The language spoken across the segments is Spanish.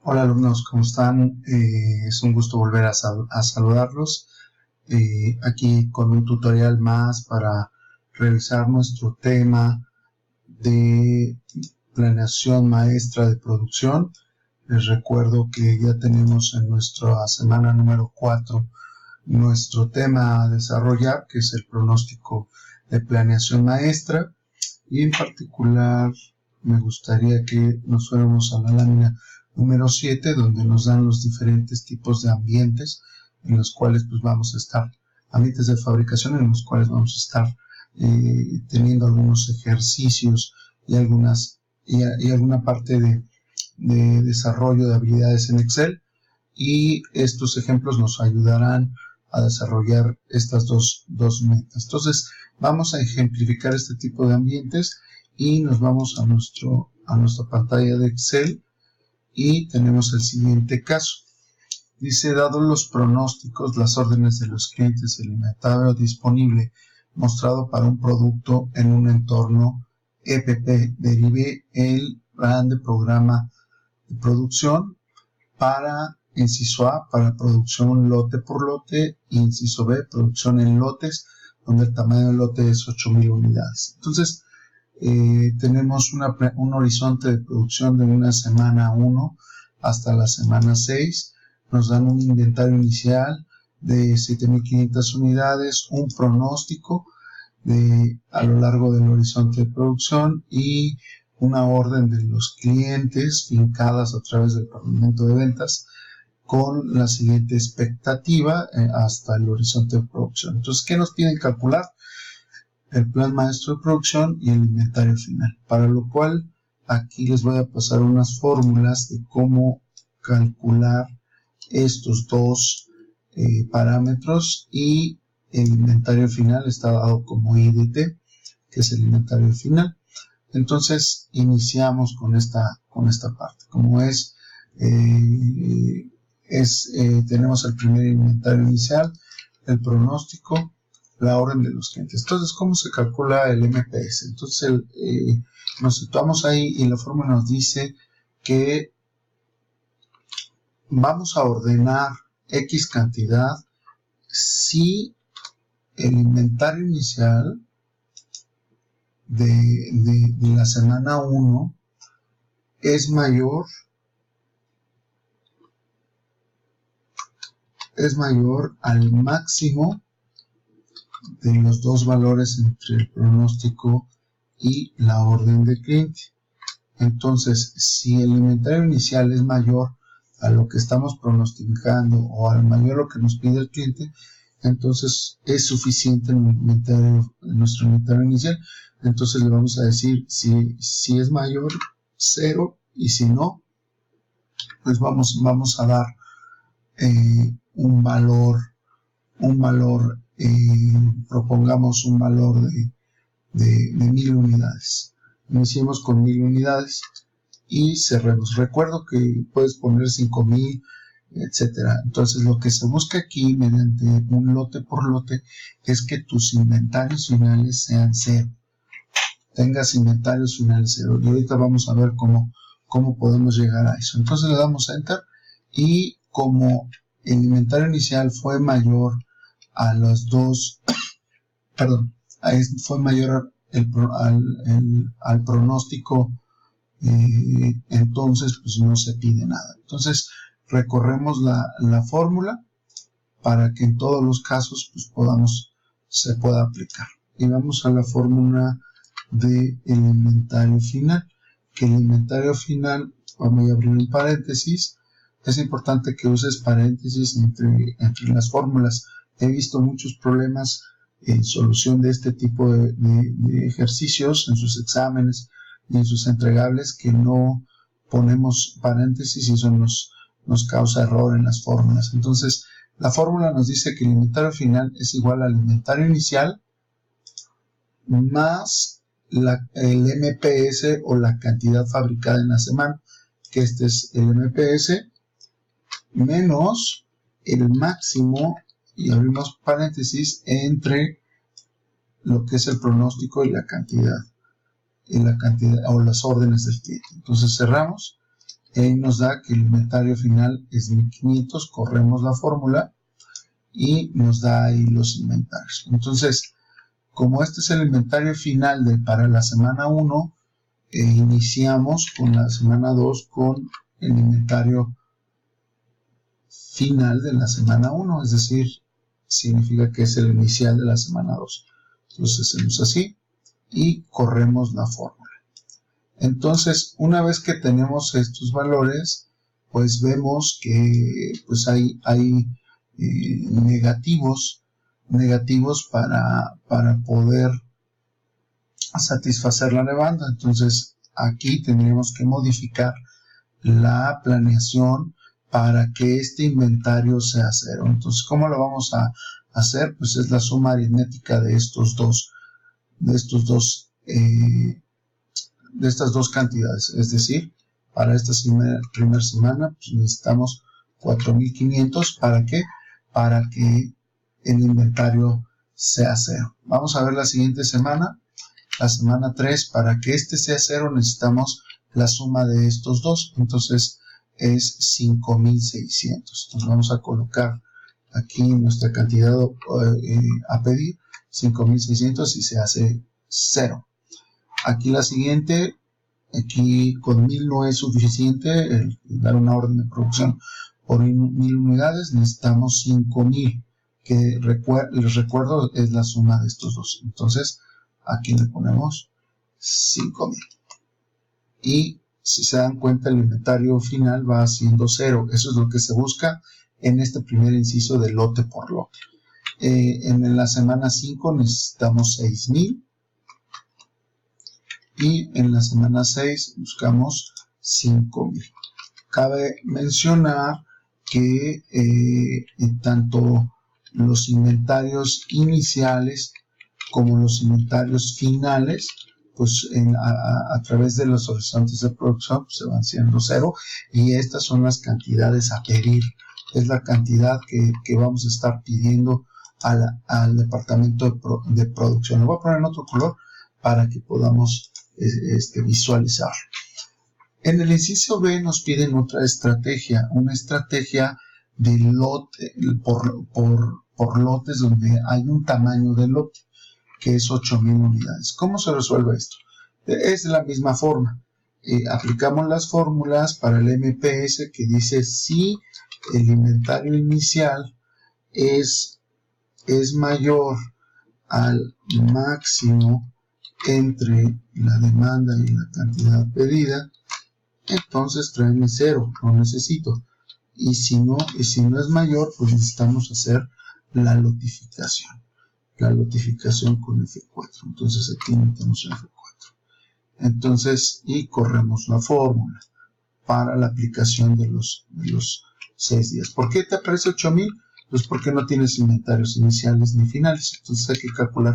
Hola alumnos, ¿cómo están? Es un gusto volver a saludarlos aquí con un tutorial más para revisar nuestro tema de planeación maestra de producción. Les recuerdo que ya tenemos en nuestra semana número 4 nuestro tema a desarrollar, que es el pronóstico de planeación maestra, y en particular me gustaría que nos fuéramos a la lámina número 7, donde nos dan los diferentes tipos de ambientes en los cuales pues vamos a estar, ambientes de fabricación en los cuales vamos a estar teniendo algunos ejercicios y alguna parte de desarrollo de habilidades en Excel, y estos ejemplos nos ayudarán a desarrollar estas dos metas. Entonces vamos a ejemplificar este tipo de ambientes y nos vamos a nuestra pantalla de Excel y tenemos el siguiente caso. Dice, dados los pronósticos, las órdenes de los clientes, el inventario disponible mostrado para un producto en un entorno EPP, derive el plan de programa de producción para inciso A, para producción lote por lote, inciso B, producción en lotes, donde el tamaño del lote es 8,000 unidades. Entonces, tenemos un horizonte de producción de una semana 1 hasta la semana 6. Nos dan un inventario inicial de 7,500 unidades, un pronóstico a lo largo del horizonte de producción y una orden de los clientes fincadas a través del departamento de ventas con la siguiente expectativa hasta el horizonte de producción. Entonces, ¿qué nos piden calcular? El plan maestro de producción y el inventario final, para lo cual aquí les voy a pasar unas fórmulas de cómo calcular estos dos parámetros, y el inventario final está dado como IDT, que es el inventario final. Entonces iniciamos con esta parte. Como tenemos el primer inventario inicial, el pronóstico, la orden de los clientes. Entonces, ¿cómo se calcula el MPS? Entonces, nos situamos ahí y la fórmula nos dice que vamos a ordenar X cantidad si el inventario inicial de la semana 1 es mayor al máximo de los dos valores entre el pronóstico y la orden de cliente. Entonces, si el inventario inicial es mayor a lo que estamos pronosticando o al mayor a lo que nos pide el cliente, entonces es suficiente nuestro inventario inicial. Entonces le vamos a decir si es mayor 0, y si no, pues vamos a dar un valor, propongamos un valor de 1000 unidades. Iniciemos con 1000 unidades y cerremos. Recuerdo que puedes poner 5000, etcétera. Entonces lo que se busca aquí mediante un lote por lote es que tus inventarios finales sean 0. Tengas inventarios finales 0. Y ahorita vamos a ver cómo podemos llegar a eso. Entonces le damos a Enter, y como el inventario inicial fue mayor a los dos, fue mayor al pronóstico, entonces pues no se pide nada. Entonces recorremos la fórmula para que en todos los casos pues se pueda aplicar, y vamos a la fórmula del inventario final, que el inventario final, vamos a abrir un paréntesis. Es importante que uses paréntesis entre las fórmulas. He visto muchos problemas en solución de este tipo de ejercicios en sus exámenes y en sus entregables, que no ponemos paréntesis, y eso nos causa error en las fórmulas. Entonces, la fórmula nos dice que el inventario final es igual al inventario inicial más el MPS, o la cantidad fabricada en la semana, que este es el MPS, menos el máximo, y abrimos paréntesis, entre lo que es el pronóstico y la cantidad o las órdenes del cliente. Entonces cerramos Ahí nos da que el inventario final es 1500, corremos la fórmula y nos da ahí los inventarios. Entonces, como este es el inventario final para la semana 1, iniciamos con la semana 2 con el inventario final de la semana 1, es decir, significa que es el inicial de la semana 2. Entonces hacemos así y corremos la fórmula. Entonces, una vez que tenemos estos valores, pues vemos que pues hay negativos para poder satisfacer la demanda. Entonces, aquí tendríamos que modificar la planeación para que este inventario sea cero. Entonces, ¿cómo lo vamos a hacer? Pues es la suma aritmética de estas dos cantidades. Es decir, para esta primera semana pues necesitamos 4500. ¿Para qué? Para que el inventario sea cero. Vamos a ver la siguiente semana. La semana 3, para que este sea cero necesitamos la suma de estos dos. Entonces es 5600. Entonces vamos a colocar aquí nuestra cantidad a pedir, 5600, y se hace 0. Aquí la siguiente, aquí con 1000 no es suficiente, dar una orden de producción por 1000 unidades, necesitamos 5000, que les recuerdo es la suma de estos dos. Entonces aquí le ponemos 5000. Y si se dan cuenta, el inventario final va siendo 0. Eso es lo que se busca en este primer inciso de lote por lote. En la semana 5 necesitamos 6000. Y en la semana 6 buscamos 5000. Cabe mencionar que tanto los inventarios iniciales como los inventarios finales, pues a través de los horizontes de producción pues, se van siendo 0, y estas son las cantidades a pedir. Es la cantidad que vamos a estar pidiendo al departamento de producción. Lo voy a poner en otro color para que podamos visualizar. En el inciso B nos piden otra estrategia, una estrategia de lote por lotes donde hay un tamaño de lote que es 8000 unidades. ¿Cómo se resuelve esto? Es de la misma forma. Aplicamos las fórmulas para el MPS que dice si el inventario inicial es mayor al máximo entre la demanda y la cantidad pedida, entonces tráeme 0, no necesito. Y si no es mayor, pues necesitamos hacer la lotificación con F4. Entonces aquí metemos F4. Entonces, y corremos la fórmula para la aplicación de los 6 días. ¿Por qué te aparece 8000? Pues porque no tienes inventarios iniciales ni finales. Entonces hay que calcular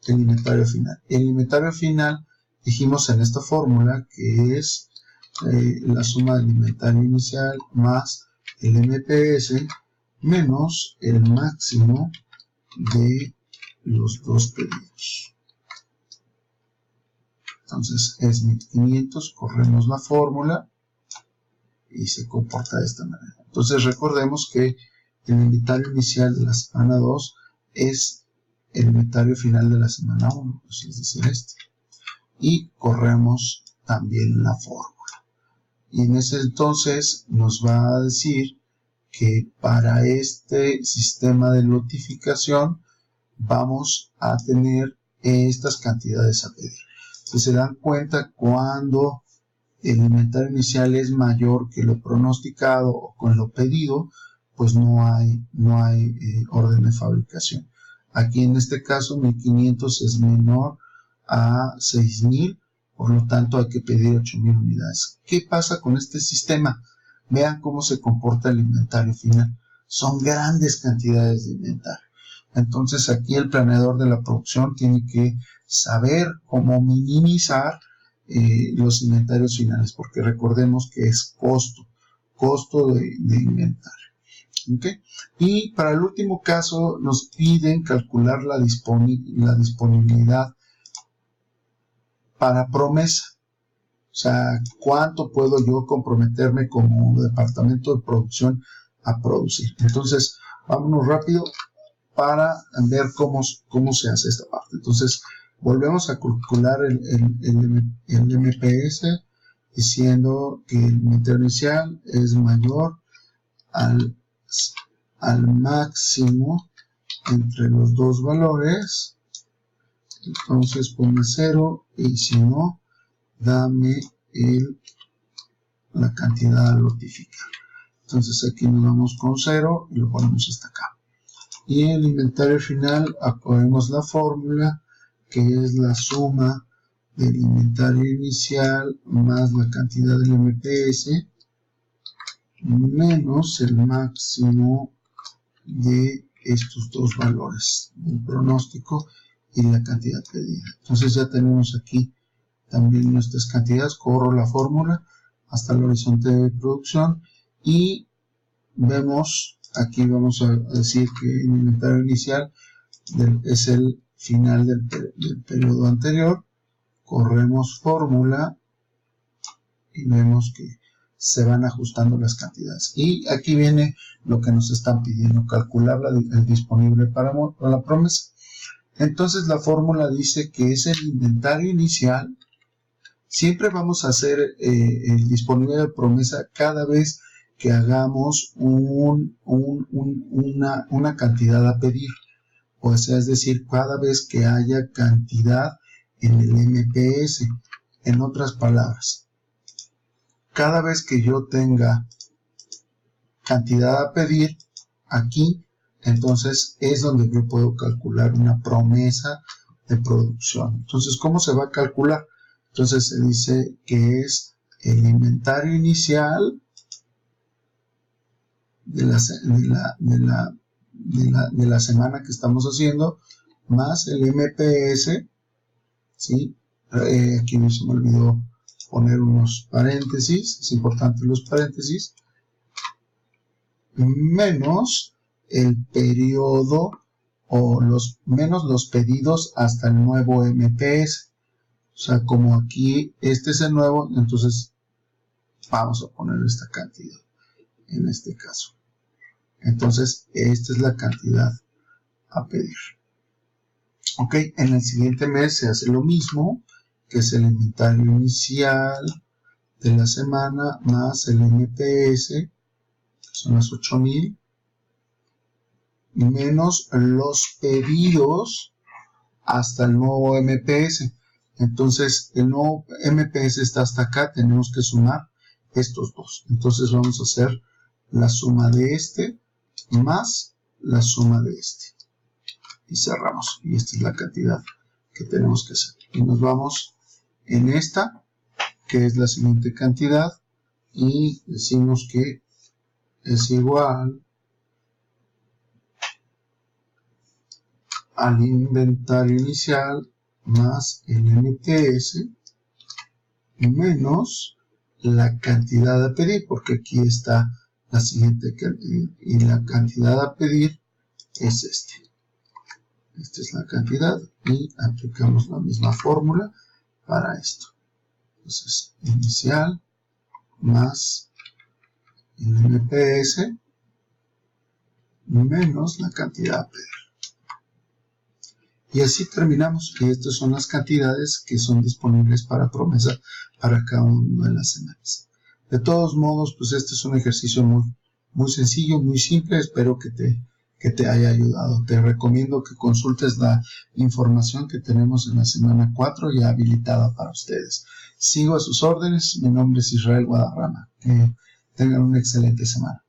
el inventario final. El inventario final dijimos en esta fórmula que es la suma del inventario inicial más el MPS menos el máximo de los dos pedidos. Entonces es 1500, corremos la fórmula y se comporta de esta manera. Entonces recordemos que el inventario inicial de la semana 2 es el inventario final de la semana 1, pues es decir, y corremos también la fórmula. Y en ese entonces nos va a decir que para este sistema de lotificación vamos a tener estas cantidades a pedir. Si se dan cuenta, cuando el inventario inicial es mayor que lo pronosticado o con lo pedido, pues no hay orden de fabricación. Aquí en este caso 1500 es menor a 6000, por lo tanto hay que pedir 8000 unidades. ¿Qué pasa con este sistema? Vean cómo se comporta el inventario final. Son grandes cantidades de inventario. Entonces aquí el planeador de la producción tiene que saber cómo minimizar los inventarios finales, porque recordemos que es costo de inventario. ¿Okay? Y para el último caso nos piden calcular la disponibilidad para promesa. sea, ¿cuánto puedo yo comprometerme como departamento de producción a producir? Entonces, vámonos rápido para ver cómo se hace esta parte. Entonces, volvemos a calcular el MPS diciendo que el inventario inicial es mayor al máximo entre los dos valores. Entonces pone 0 y si no, dame la cantidad a notificar. Entonces aquí nos vamos con 0 y lo ponemos hasta acá. Y en el inventario final acogemos la fórmula que es la suma del inventario inicial más la cantidad del MPS menos el máximo de estos dos valores, el pronóstico y la cantidad pedida. Entonces ya tenemos aquí también nuestras cantidades. Corro la fórmula hasta el horizonte de producción y vemos, aquí vamos a decir que el inventario inicial es el final del periodo anterior. Corremos fórmula y vemos que se van ajustando las cantidades. Y aquí viene lo que nos están pidiendo, calcular el disponible para la promesa. Entonces la fórmula dice que es el inventario inicial. Siempre vamos a hacer el disponible de promesa cada vez que hagamos una cantidad a pedir. O sea, es decir, cada vez que haya cantidad en el MPS. En otras palabras, cada vez que yo tenga cantidad a pedir aquí, entonces es donde yo puedo calcular una promesa de producción. Entonces, ¿cómo se va a calcular? Entonces se dice que es el inventario inicial de la semana que estamos haciendo más el MPS, ¿sí? Aquí se me olvidó poner unos paréntesis, es importante los paréntesis, menos el periodo o menos los pedidos hasta el nuevo MPS. O sea, como aquí este es el nuevo, entonces vamos a poner esta cantidad en este caso. Entonces, esta es la cantidad a pedir. Ok, en el siguiente mes se hace lo mismo, que es el inventario inicial de la semana más el MPS, que son las 8,000, menos los pedidos hasta el nuevo MPS. Entonces, el nuevo MPS está hasta acá, tenemos que sumar estos dos. Entonces, vamos a hacer la suma de este más la suma de este. Y cerramos. Y esta es la cantidad que tenemos que hacer. Y nos vamos en esta, que es la siguiente cantidad, y decimos que es igual al inventario inicial más el MPS menos la cantidad a pedir, porque aquí está la siguiente cantidad, y la cantidad a pedir es este. Esta es la cantidad y aplicamos la misma fórmula para esto. Entonces, inicial más el MPS menos la cantidad a pedir. Y así terminamos. Y estas son las cantidades que son disponibles para promesa para cada una de las semanas. De todos modos, pues este es un ejercicio muy sencillo, muy simple. Espero que te haya ayudado. Te recomiendo que consultes la información que tenemos en la semana 4 ya habilitada para ustedes. Sigo a sus órdenes. Mi nombre es Israel Guadarrama. Que tengan una excelente semana.